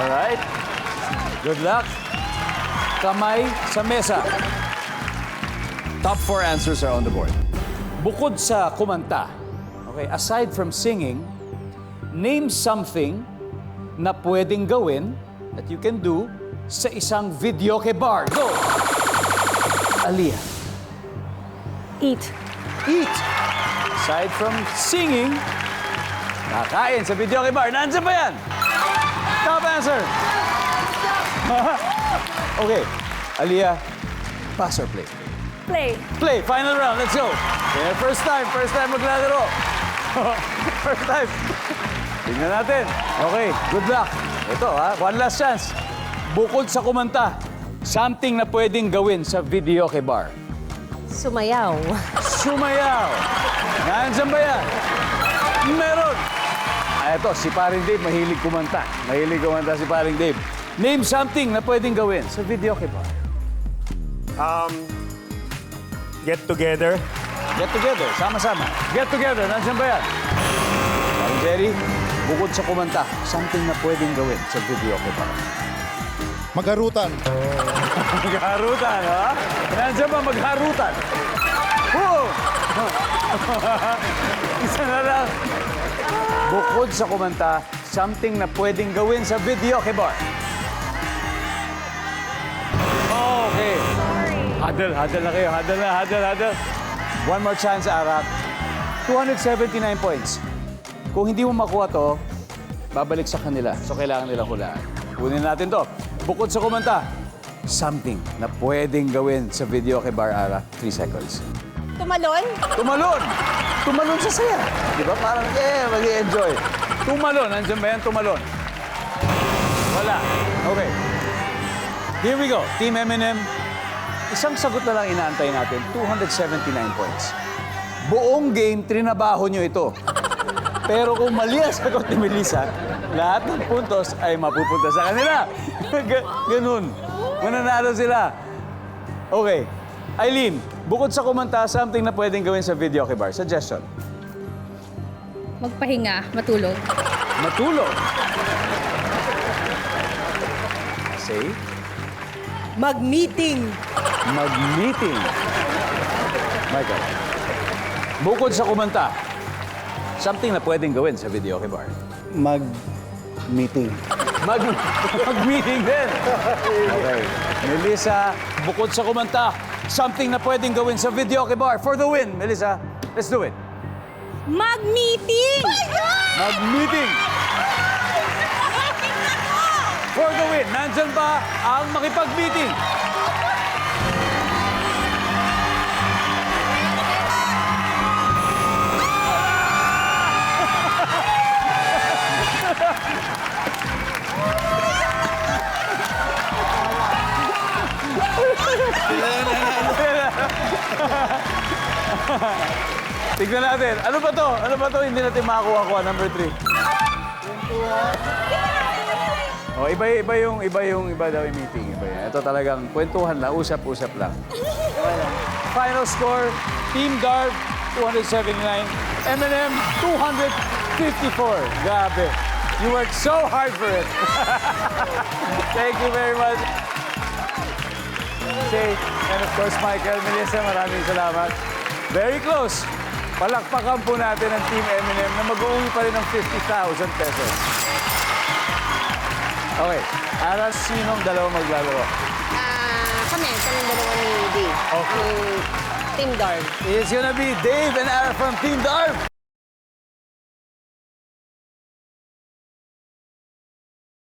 Alright. Good luck. Kamay sa mesa. Top 4 answers are on the board. Bukod sa kumanta, okay, aside from singing, name something na pwedeng gawin that you can do sa isang videoke bar. Go! Aliyah. Eat. Eat. Aside from singing, kakain sa videoke bar. Nandiyan ba yan? Top answer. Okay. Aliyah, pass or play? Play. Play. Final round. Let's go. Okay, first time maglalaro. First time. Tingnan natin. Okay, good luck. Ito one last chance. Bukod sa kumanta, something na pwedeng gawin sa videoke bar. Sumayaw. Sumayaw. Nandiyan ba yan? Meron. Ito, si Paring Dave, mahilig kumanta. Mahilig kumanta si Paring Dave. Name something na pwedeng gawin sa videoke bar. Get together. Get together, sama-sama. Get together, nandiyan ba yan? Paring Jerry, bukod sa kumanta, something na pwedeng gawin sa videoke bar. Magharutan. Magharutan, ha? Nandiyan ba magharutan? Oo! Isa na lang. Bukod sa kumanta, something na pwedeng gawin sa videoke bar. Okay. Huddle na kayo. Huddle. One more chance, Arak. 279 points. Kung hindi mo makuha to, babalik sa kanila. So, kailangan nilang hulaan. Kunin natin to. Bukod sa kumanta, something na pwedeng gawin sa videoke bar, Arak. 3 seconds. Tumalon? Tumalon! Tumalon sa saya. Di ba? Parang, mag-i-enjoy. Tumalon. Nandiyan ba yan? Tumalon. Wala. Okay. Here we go. Team M&M. Isang sagot na lang inaantay natin. 279 points. Buong game, trinabaho nyo ito. Pero kung mali ang sagot ni Melissa, lahat ng puntos ay mapupunta sa kanila. Ganun. Mananalo sila. Okay. Eileen, bukod sa kumanta, something na pwedeng gawin sa videoke bar. Suggestion. Magpahinga, matulog. Matulog. Say. Mag-meeting. Mag-meeting. Michael. Bukod sa kumanta, something na pwedeng gawin sa videoke bar. Mag-meeting. Mag-meeting din. Okay. Melissa, bukod sa kumanta, something na pwedeng gawin sa videoke bar. For the win, Melissa, let's do it. Mag-meeting! Mag-meeting. For the win, nandyan ba ang makipag-meeting? Tignan natin. Ano ba to? Ano ba to? Hindi natin makakuha-kuha. Number 3. Oh, iba daw yung meeting. Iba yan. Ito talagang kwentuhan lang, usap-usap lang. Final score, Team Darb, 279. M&M, 254. Grabe. You worked so hard for it. Thank you very much. Shay, and of course, Michael, Melissa, maraming salamat. Very close. Palakpakan po natin ang Team M&M na mag-uwi pa rin ng 50,000 pesos. Okay. Aras, sinong dalawa maglalaro? Kami dalawa ni Dave. Okay. Team Darb. It's gonna be Dave and Ara from Team Darb.